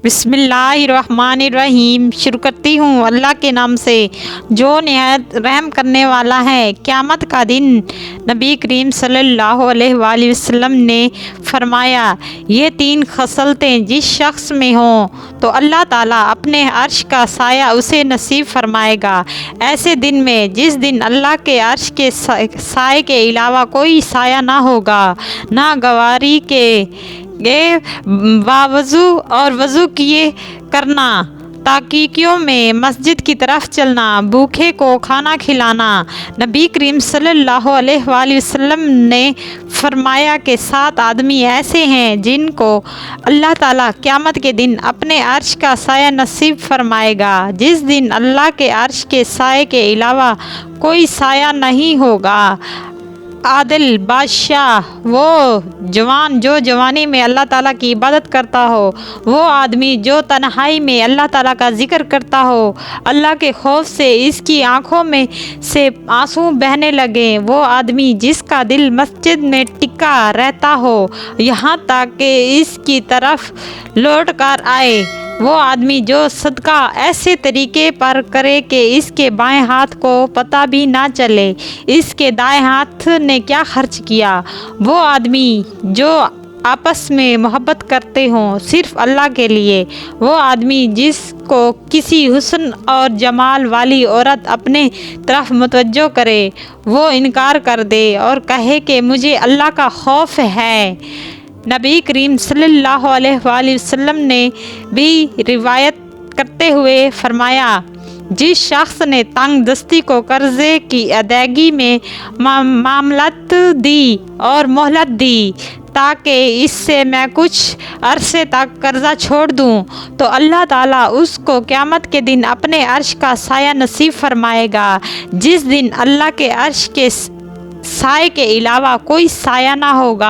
بسم اللہ الرحمن الرحیم۔ شروع کرتی ہوں اللہ کے نام سے جو نہایت رحم کرنے والا ہے۔ قیامت کا دن نبی کریم صلی اللہ علیہ وآلہ وسلم نے فرمایا، یہ تین خصلتیں جس شخص میں ہوں تو اللہ تعالیٰ اپنے عرش کا سایہ اسے نصیب فرمائے گا۔ ایسے دن میں جس دن اللہ کے عرش کے سائے کے علاوہ کوئی سایہ نہ ہوگا، نہ گواری کے باوضو اور وضو کیے کرنا، تاکیوں میں مسجد کی طرف چلنا، بھوکے کو کھانا کھلانا۔ نبی کریم صلی اللہ علیہ وآلہ وسلم نے فرمایا کہ 7 آدمی ایسے ہیں جن کو اللہ تعالیٰ قیامت کے دن اپنے عرش کا سایہ نصیب فرمائے گا، جس دن اللہ کے عرش کے سائے کے علاوہ کوئی سایہ نہیں ہوگا۔ عادل بادشاہ، وہ جوان جو جوانی میں اللہ تعالیٰ کی عبادت کرتا ہو، وہ آدمی جو تنہائی میں اللہ تعالیٰ کا ذکر کرتا ہو، اللہ کے خوف سے اس کی آنکھوں میں سے آنسو بہنے لگیں، وہ آدمی جس کا دل مسجد میں ٹکا رہتا ہو یہاں تک کہ اس کی طرف لوٹ کر آئے، وہ آدمی جو صدقہ ایسے طریقے پر کرے کہ اس کے بائیں ہاتھ کو پتہ بھی نہ چلے اس کے دائیں ہاتھ نے کیا خرچ کیا، وہ آدمی جو آپس میں محبت کرتے ہوں صرف اللہ کے لیے، وہ آدمی جس کو کسی حسن اور جمال والی عورت اپنے طرف متوجہ کرے، وہ انکار کر دے اور کہے کہ مجھے اللہ کا خوف ہے۔ نبی کریم صلی اللہ علیہ وآلہ وسلم نے بھی روایت کرتے ہوئے فرمایا، جس شخص نے تنگ دستی کو قرضے کی ادائیگی میں ماملت دی اور مہلت دی تاکہ اس سے میں کچھ عرصے تک قرضہ چھوڑ دوں، تو اللہ تعالیٰ اس کو قیامت کے دن اپنے عرش کا سایہ نصیب فرمائے گا، جس دن اللہ کے عرش کے سائے کے علاوہ کوئی سایہ نہ ہوگا۔